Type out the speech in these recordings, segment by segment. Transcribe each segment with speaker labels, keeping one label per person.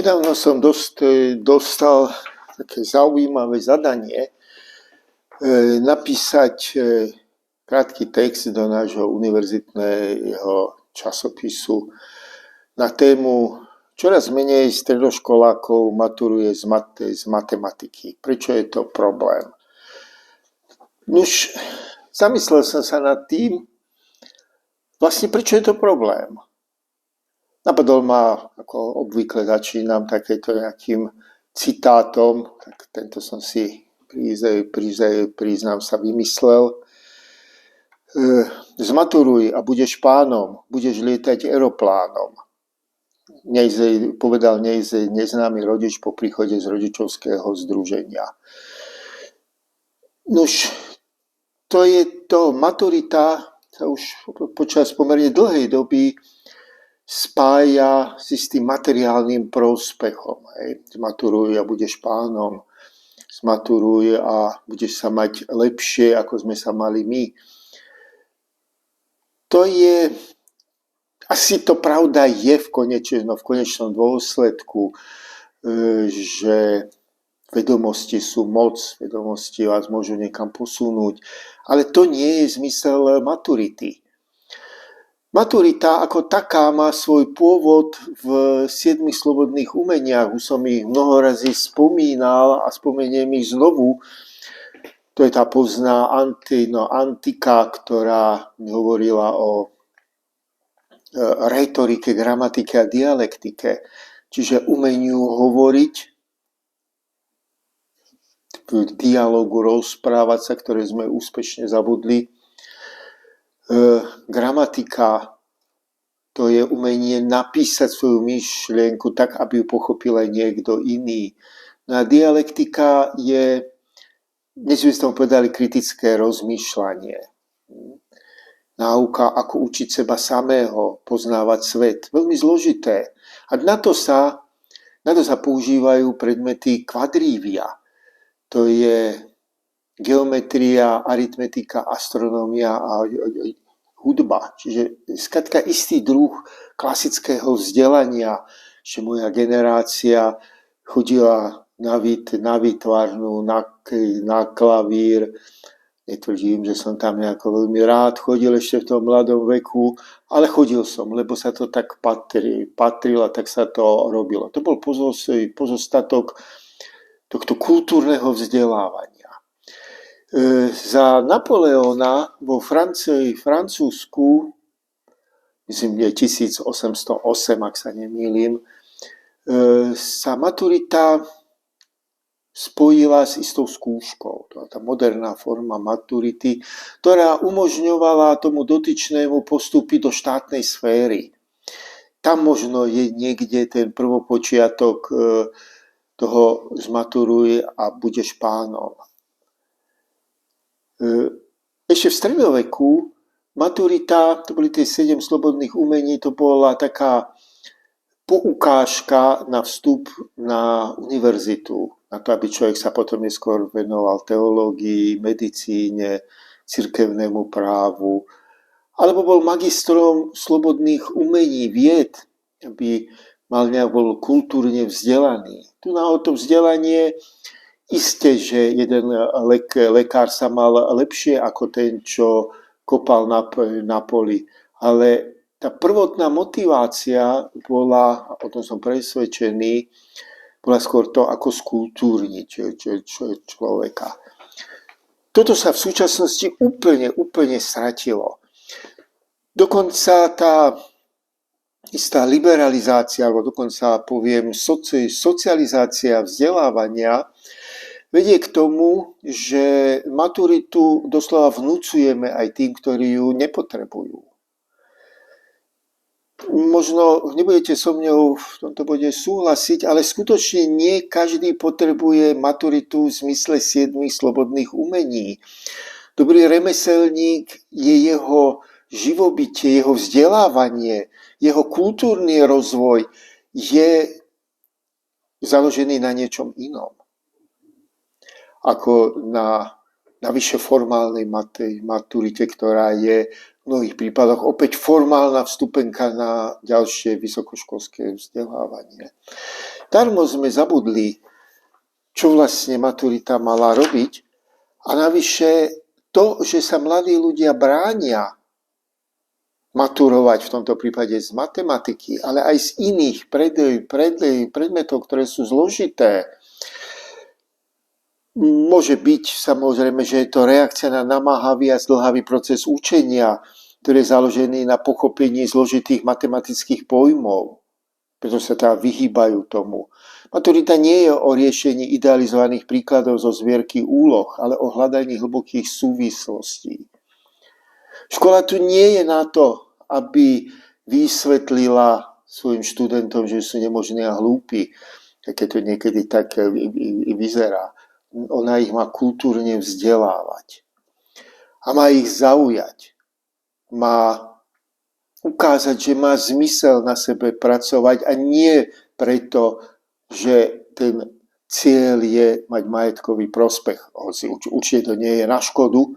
Speaker 1: Nedávno som dostal také zaujímavé zadanie napísať krátky text do nášho univerzitného časopisu na tému čoraz menej stredoškolákov maturuje z matematiky. Prečo je to problém? Nuž, zamyslel som sa nad tým, vlastne prečo je to problém. Napadol ma, ako obvykle začínam, takéto nejakým citátom, tak tento som si priznám sa vymyslel. Zmaturuj a budeš pánom, budeš lietať aeroplánom. Povedal neznámy rodič po príchode z rodičovského združenia. Nuž, to je to, maturita sa už počas pomerne dlhej doby spája s tým materiálnym prospechom. Zmaturuj a budeš pánom, zmaturuj a budeš sa mať lepšie, ako sme sa mali my. To je, asi to pravda je v konečnom dôsledku, že vedomosti sú moc, vedomosti vás môžu niekam posunúť, ale to nie je zmysel maturity. Maturita ako taká má svoj pôvod v 7 slobodných umeniach. Už som ich mnoho razy spomínal a spomeniem ich znovu. To je tá pozná antika, ktorá hovorila o retorike, gramatike a dialektike. Čiže umeniu hovoriť, v dialogu rozprávať sa, ktoré sme úspešne zabudli. Gramatika, to je umenie napísať svoju myšlienku tak, aby ju pochopil aj niekto iný. No a dialektika je, dnes by sme povedali, kritické rozmýšľanie. Náuka, ako učiť seba samého, poznávať svet. Veľmi zložité. A na to sa používajú predmety kvadrívia. To je geometria, aritmetika, astronómia a hudba. Čiže skrátka istý druh klasického vzdelania, že moja generácia chodila na výtvarnú, na klavír. Netvrdím, že som tam nejako veľmi rád chodil ešte v tom mladom veku, ale chodil som, lebo sa to tak patrilo, tak sa to robilo. To bol pozostatok tohto kultúrneho vzdelávania. Za Napoleona vo Francúzsku, myslím, je 1808, ak sa nemýlim, sa maturita spojila s istou skúškou. To je tá moderná forma maturity, ktorá umožňovala tomu dotyčnému postúpiť do štátnej sféry. Tam možno je niekde ten prvopočiatok toho zmaturuj a budeš pánom. Ešte v stredoveku maturita, to boli tie 7 slobodných umení, to bola taká poukážka na vstup na univerzitu, na to, aby človek sa potom neskôr venoval teológii, medicíne, cirkevnému právu, alebo bol magistrom slobodných umení, vied, aby bol kultúrne vzdelaný. Tu na to vzdelanie isté, že jeden lekár sa mal lepšie ako ten, čo kopal na poli, ale tá prvotná motivácia bola, a potom som presvedčený, bola skôr to, ako skultúrniť človeka. Toto sa v súčasnosti úplne stratilo. Dokonca tá istá liberalizácia, alebo dokonca poviem socializácia vzdelávania vedie k tomu, že maturitu doslova vnúcujeme aj tým, ktorí ju nepotrebujú. Možno nebudete so mňou v tomto bode súhlasiť, ale skutočne nie každý potrebuje maturitu v zmysle 7 slobodných umení. Dobrý remeselník je jeho živobytie, jeho vzdelávanie, jeho kultúrny rozvoj je založený na niečom inom ako na vyššie formálnej maturite, ktorá je mnohých prípadoch opäť formálna vstupenka na ďalšie vysokoškolské vzdelávanie. Darmo sme zabudli, čo vlastne maturita mala robiť, a navyše to, že sa mladí ľudia bránia maturovať v tomto prípade z matematiky, ale aj z iných predmetov, ktoré sú zložité. Môže byť samozrejme, že je to reakcia na namáhavý a zdĺhavý proces učenia, ktorý je založený na pochopení zložitých matematických pojmov. Preto sa teda vyhýbajú tomu. Maturita nie je o riešení idealizovaných príkladov zo zvierky úloh, ale o hľadaní hlbokých súvislostí. Škola tu nie je na to, aby vysvetlila svojim študentom, že sú nemožní a hlúpi, keď to niekedy tak vyzerá. Ona ich má kultúrne vzdelávať. A má ich zaujať. Má ukázať, že má zmysel na sebe pracovať, a nie preto, že ten cieľ je mať majetkový prospech. Hoci určite to nie je na škodu,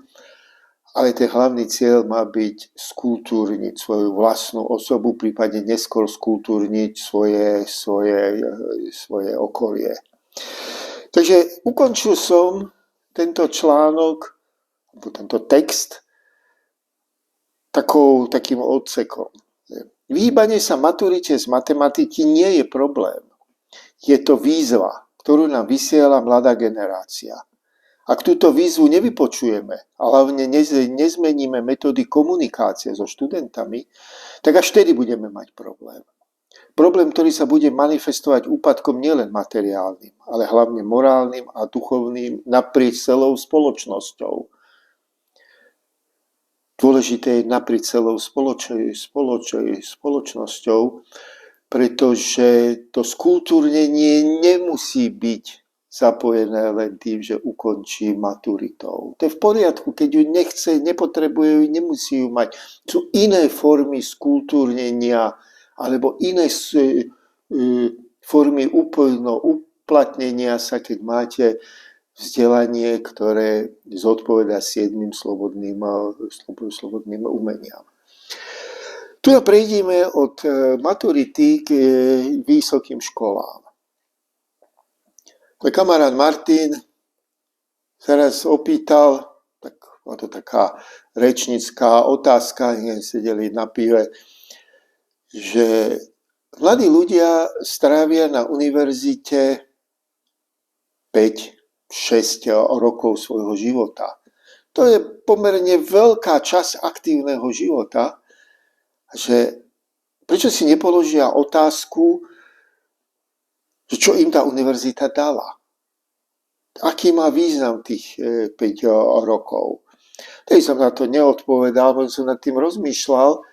Speaker 1: ale ten hlavný cieľ má byť skultúrniť svoju vlastnú osobu, prípadne neskôr skultúrniť svoje okolie. Takže ukončil som tento článok, tento text, takým odsekom. Vyhýbanie sa maturite z matematiky nie je problém. Je to výzva, ktorú nám vysiela mladá generácia. Ak túto výzvu nevypočujeme a hlavne nezmeníme metódy komunikácie so študentami, tak až vtedy budeme mať problém. Problém, ktorý sa bude manifestovať úpadkom nielen materiálnym, ale hlavne morálnym a duchovným naprieč celou spoločnosťou. Dôležité je naprieč celou spoločnosťou, pretože to skультúrnenie nemusí byť zapojené len tým, že ukončí maturitou. To je v poriadku, keď ju nechce, nepotrebuje ju, nemusí ju mať. Sú iné formy skультúrnenia alebo iné formy úplného uplatnenia sa, keď máte vzdelanie, ktoré zodpovedá 7 slobodným umeniam. Tu prejdeme od maturity k vysokým školám. Môj kamarát Martin sa raz opýtal, tak bola to taká rečnická otázka, sedeli na pive, že mladí ľudia strávia na univerzite 5-6 rokov svojho života. To je pomerne veľká časť aktívneho života, že prečo si nepoložia otázku, že čo im tá univerzita dala. Aký má význam tých 5 rokov. Tedy som na to neodpovedal, bo som nad tým rozmýšľal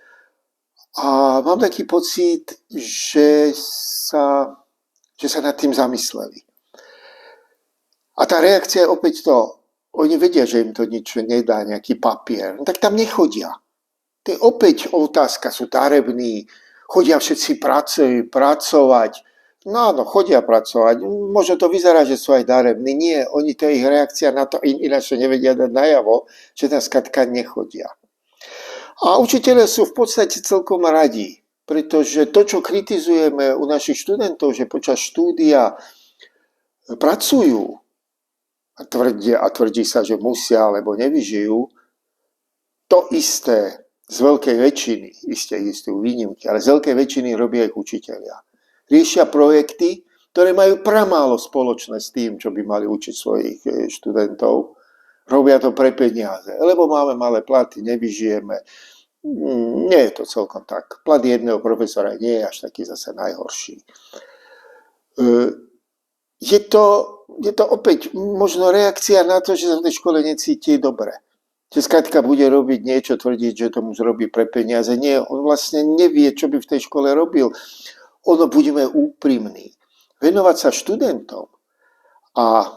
Speaker 1: a mám taký pocit, že sa nad tým zamysleli. A tá reakcia je opäť to, oni vedia, že im to nič nedá, nejaký papier, no tak tam nechodia. To je opäť otázka, sú darební, chodia všetci pracovať. No áno, chodia pracovať, možno to vyzerá, že sú aj darební. Nie, oni, to je ich reakcia na to, ináč to nevedia dať najavo, že tam skrátka nechodia. A učitelia sú v podstate celkom radi, pretože to, čo kritizujeme u našich študentov, že počas štúdia pracujú, a tvrdí sa, že musia, alebo nevyžijú, to isté z veľkej väčšiny, isté existujú výnimky, ale z veľkej väčšiny robia ich učitelia. Riešia projekty, ktoré majú pramálo spoločné s tým, čo by mali učiť svojich študentov. Robia to pre peniaze, lebo máme malé platy, nevyžijeme. Nie je to celkom tak. Plat jedného profesora nie je až taký zase najhorší. Je to opäť možno reakcia na to, že sa v tej škole necíti dobre. Že skrátka bude robiť niečo, tvrdiť, že tomu zrobí pre peniaze. Nie, on vlastne nevie, čo by v tej škole robil. Ono, budeme úprimní. Venovať sa študentom a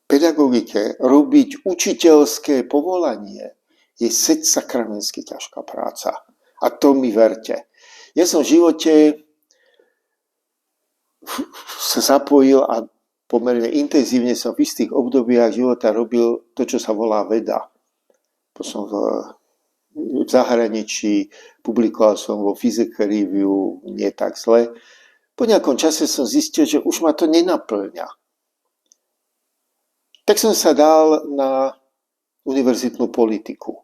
Speaker 1: pedagogike, robiť učiteľské povolanie je sakramensky ťažká práca. A to mi verte. Ja som v živote sa zapojil a pomerne intenzívne som v istých obdobiach života robil to, čo sa volá veda. To som v v zahraničí, publikoval som vo Physics Review, nie tak zle. Po nejakom čase som zistil, že už ma to nenaplňa. Tak som sa dal na univerzitnú politiku.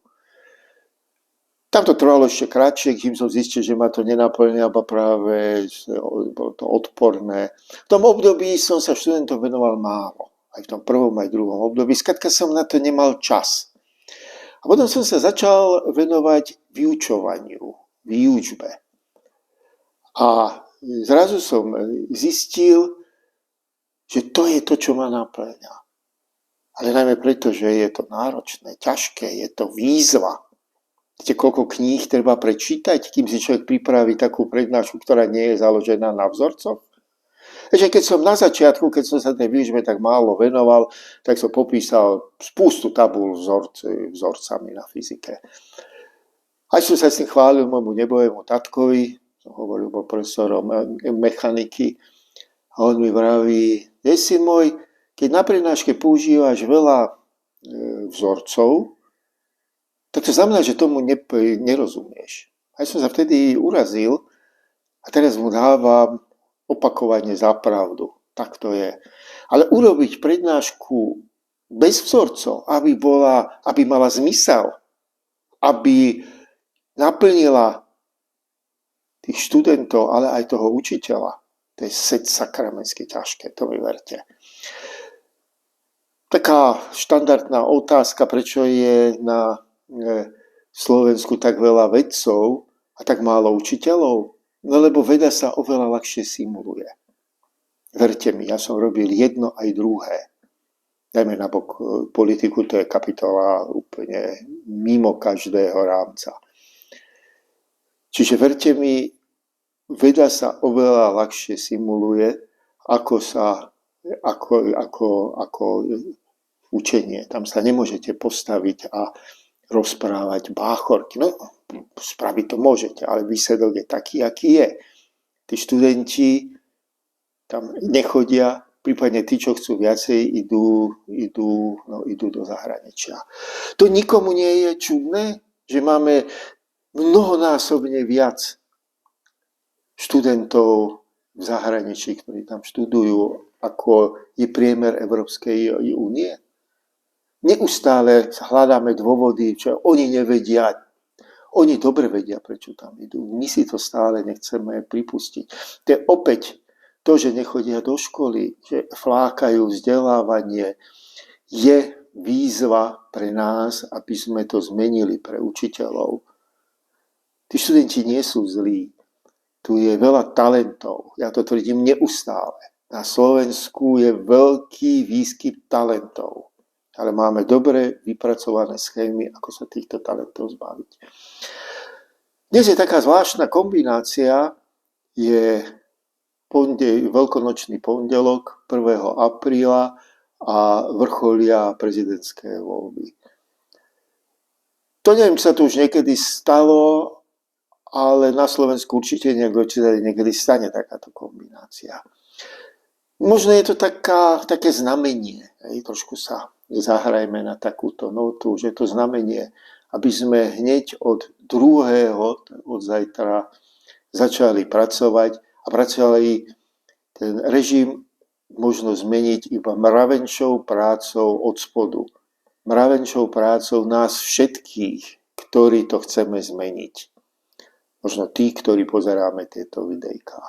Speaker 1: Tam to trvalo ešte kratšie, kým som zistil, že ma to nenaplňa, a práve bolo to odporné. V tom období som sa študentom venoval málo. Aj v tom prvom, aj druhom období. Skrátka som na to nemal čas. A potom som sa začal venovať vyučovaniu, výučbe. A zrazu som zistil, že to je to, čo ma naplňa. Ale najmä preto, že je to náročné, ťažké, je to výzva. Viete, koľko kníh treba prečítať, kým si človek pripraví takú prednášku, ktorá nie je založená na vzorcoch? Takže keď som na začiatku, keď som sa tej výučbe tak málo venoval, tak som popísal spústu tabúl vzorcami na fyzike. Aj som sa s tým chválil môjmu nebovému tatkovi, som hovoril bol profesorom mechaniky, a on mi vraví, syn môj, keď na prednáške používaš veľa vzorcov, tak to znamená, že tomu nerozumieš. Aj som sa vtedy urazil a teraz mu dávam opakovane za pravdu. Tak to je. Ale urobiť prednášku bez vzorcov, aby mala zmysel, aby naplnila tých študentov, ale aj toho učiteľa, to je sakramensky ťažké, to mi verte. Taká štandardná otázka, prečo je na Slovensku tak veľa vedcov a tak málo učiteľov? No lebo veda sa oveľa ľahšie simuluje. Verte mi, ja som robil jedno aj druhé. Dajme nabok politiku, to je kapitola úplne mimo každého rámca. Čiže verte mi, veda sa oveľa ľahšie simuluje, ako učenie. Tam sa nemôžete postaviť a rozprávať báchorky. No, spraviť to môžete, ale výsledok je taký, aký je. Tí študenti tam nechodia, prípadne tí, čo chcú viacej, idú do zahraničia. To nikomu nie je čudné, že máme mnohonásobne viac študentov v zahraničí, ktorí tam študujú, ako je priemer Európskej únie. Neustále hľadáme dôvody, čo oni nevedia. Oni dobre vedia, prečo tam idú. My si to stále nechceme pripustiť. To je opäť to, že nechodia do školy, že flákajú vzdelávanie, je výzva pre nás, aby sme to zmenili pre učiteľov. Tí študenti nie sú zlí. Tu je veľa talentov. Ja to tvrdím neustále. Na Slovensku je veľký výskyt talentov. Ale máme dobre vypracované schémy, ako sa týchto talentov zbaviť. Dnes je taká zvláštna kombinácia, je veľkonočný pondelok 1. apríla a vrcholia prezidentské voľby. To neviem, či sa to už niekedy stalo, ale na Slovensku určite niekedy stane takáto kombinácia. Možno je to také znamenie, trošku sa zahrajme na takúto notu, že to znamenie, aby sme hneď od zajtra začali pracovať a pracovali ten režim možno zmeniť iba mravenčou prácou od spodu. Mravenčou prácou nás všetkých, ktorí to chceme zmeniť. Možno tí, ktorí pozeráme tieto videjká.